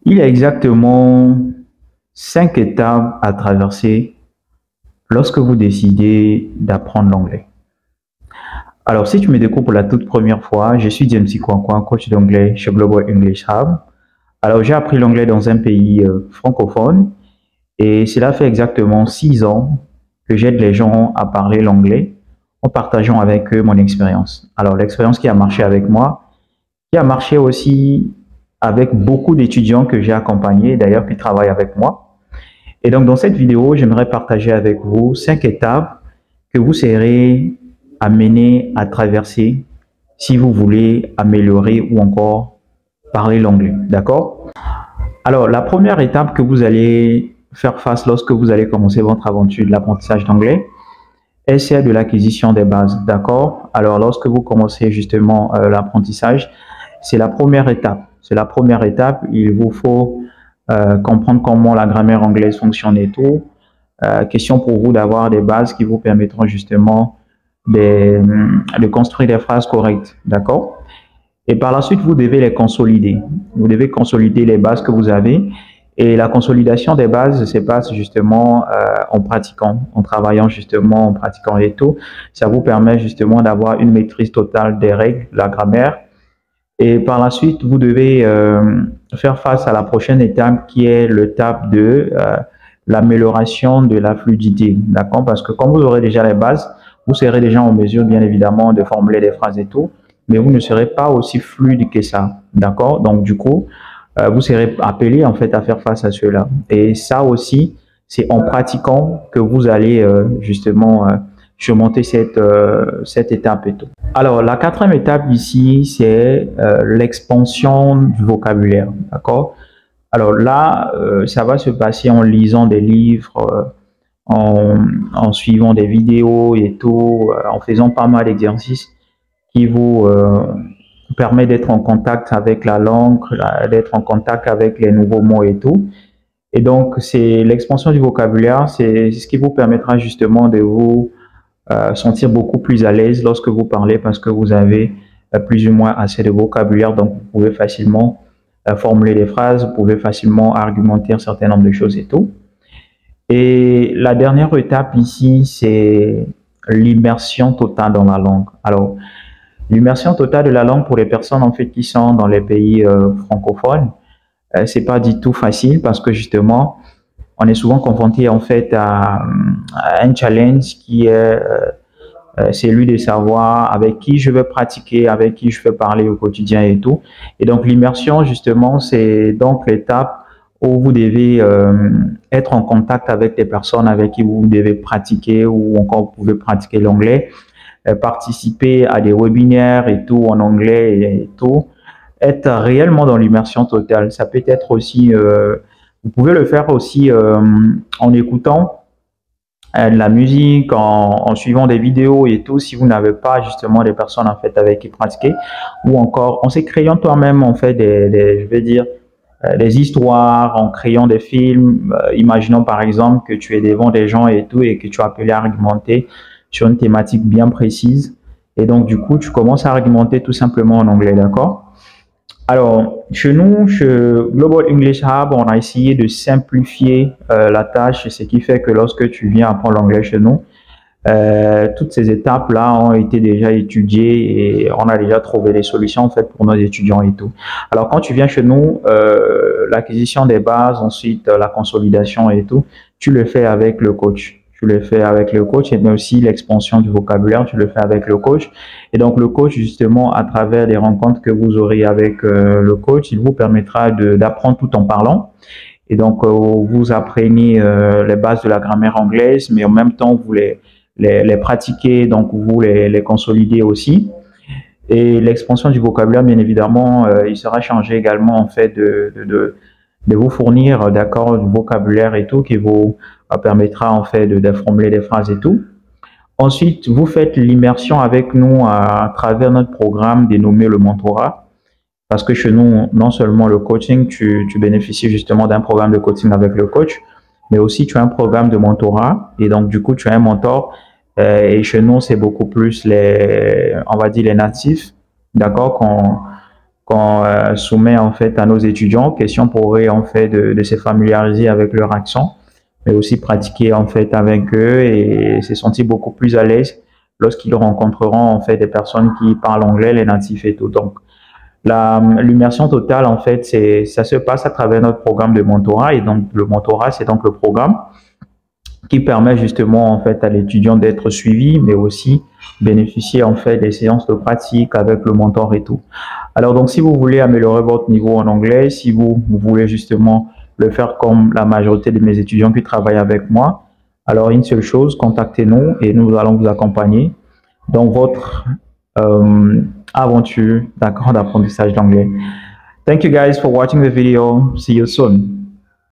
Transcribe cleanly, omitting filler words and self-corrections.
Il y a exactement 5 étapes à traverser lorsque vous décidez d'apprendre l'anglais. Alors, si tu me découvres pour la toute première fois, je suis James Kwankwan, coach d'anglais chez Global English Hub. Alors, j'ai appris l'anglais dans un pays francophone et cela fait exactement 6 ans que j'aide les gens à parler l'anglais en partageant avec eux mon expérience. Alors, l'expérience qui a marché avec moi, qui a marché aussi avec beaucoup d'étudiants que j'ai accompagnés, d'ailleurs, qui travaillent avec moi. Et donc, dans cette vidéo, j'aimerais partager avec vous 5 étapes que vous serez amenés à traverser si vous voulez améliorer ou encore parler l'anglais. D'accord? Alors, la première étape que vous allez faire face lorsque vous allez commencer votre aventure de l'apprentissage d'anglais est celle de l'acquisition des bases. D'accord? Alors, lorsque vous commencez justement l'apprentissage, c'est la première étape. C'est la première étape. Il vous faut comprendre comment la grammaire anglaise fonctionne et tout. Question pour vous d'avoir des bases qui vous permettront justement de construire des phrases correctes. D'accord? Et par la suite, vous devez les consolider. Vous devez consolider les bases que vous avez. Et la consolidation des bases se passe justement en pratiquant, en travaillant justement, en pratiquant et tout. Ça vous permet justement d'avoir une maîtrise totale des règles, de la grammaire. Et par la suite, vous devez faire face à la prochaine étape qui est l'étape de l'amélioration de la fluidité. D'accord? Parce que quand vous aurez déjà les bases, vous serez déjà en mesure, bien évidemment, de formuler des phrases et tout, mais vous ne serez pas aussi fluide que ça. D'accord? Donc, du coup, vous serez appelé, en fait, à faire face à cela. Et ça aussi, c'est en pratiquant que vous allez justement surmonter cette étape et tout. Alors, la quatrième étape ici, c'est l'expansion du vocabulaire. D'accord? Alors là, ça va se passer en lisant des livres, en suivant des vidéos et tout, en faisant pas mal d'exercices qui vous permettent d'être en contact avec la langue, d'être en contact avec les nouveaux mots et tout. Et donc, c'est l'expansion du vocabulaire, c'est ce qui vous permettra justement de vous sentir beaucoup plus à l'aise lorsque vous parlez parce que vous avez plus ou moins assez de vocabulaire, donc vous pouvez facilement formuler des phrases, vous pouvez facilement argumenter un certain nombre de choses et tout. Et la dernière étape ici, c'est l'immersion totale dans la langue. Alors, l'immersion totale de la langue pour les personnes en fait qui sont dans les pays francophones, c'est pas du tout facile parce que justement, on est souvent confronté en fait à un challenge qui est celui de savoir avec qui je vais pratiquer, avec qui je vais parler au quotidien et tout. Et donc l'immersion justement, c'est donc l'étape où vous devez être en contact avec des personnes avec qui vous devez pratiquer ou encore vous pouvez pratiquer l'anglais, participer à des webinaires et tout en anglais et tout, être réellement dans l'immersion totale. Ça peut être aussi vous pouvez le faire aussi en écoutant de la musique, en suivant des vidéos et tout, si vous n'avez pas justement des personnes en fait avec qui pratiquer, ou encore en se créant toi-même en fait je vais dire, des histoires, en créant des films. Imaginons par exemple que tu es devant des gens et tout et que tu as appelé à argumenter sur une thématique bien précise. Et donc du coup, tu commences à argumenter tout simplement en anglais, d'accord? Alors, chez nous, chez Global English Hub, on a essayé de simplifier la tâche, ce qui fait que lorsque tu viens apprendre l'anglais chez nous, toutes ces étapes-là ont été déjà étudiées et on a déjà trouvé des solutions en fait pour nos étudiants et tout. Alors, quand tu viens chez nous, l'acquisition des bases, ensuite la consolidation et tout, tu le fais avec le coach. Tu le fais avec le coach et aussi l'expansion du vocabulaire, tu le fais avec le coach. Et donc, le coach, justement, à travers des rencontres que vous aurez avec le coach, il vous permettra d'apprendre tout en parlant. Et donc, vous apprenez les bases de la grammaire anglaise, mais en même temps, vous les pratiquez, donc vous les consolidez aussi. Et l'expansion du vocabulaire, bien évidemment, il sera chargé également, en fait, de vous fournir, d'accord, du vocabulaire et tout qui vous permettra, en fait, de formuler des phrases et tout. Ensuite, vous faites l'immersion avec nous à travers notre programme dénommé le mentorat. Parce que chez nous, non seulement le coaching, tu bénéficies justement d'un programme de coaching avec le coach, mais aussi tu as un programme de mentorat. Et donc, du coup, tu as un mentor. Et chez nous, c'est beaucoup plus on va dire les natifs, d'accord, qu'on soumet en fait à nos étudiants, question pour eux en fait de se familiariser avec leur accent, mais aussi pratiquer en fait avec eux et se sentir beaucoup plus à l'aise lorsqu'ils rencontreront en fait des personnes qui parlent anglais, les natifs et tout. Donc l'immersion totale en fait, ça se passe à travers notre programme de mentorat et donc le mentorat c'est donc le programme qui permet justement en fait à l'étudiant d'être suivi, mais aussi bénéficier en fait des séances de pratique avec le mentor et tout. Alors donc si vous voulez améliorer votre niveau en anglais, si vous voulez justement le faire comme la majorité de mes étudiants qui travaillent avec moi, alors une seule chose, contactez-nous et nous allons vous accompagner dans votre aventure d'accord d'apprentissage d'anglais. Thank you guys for watching the video. See you soon.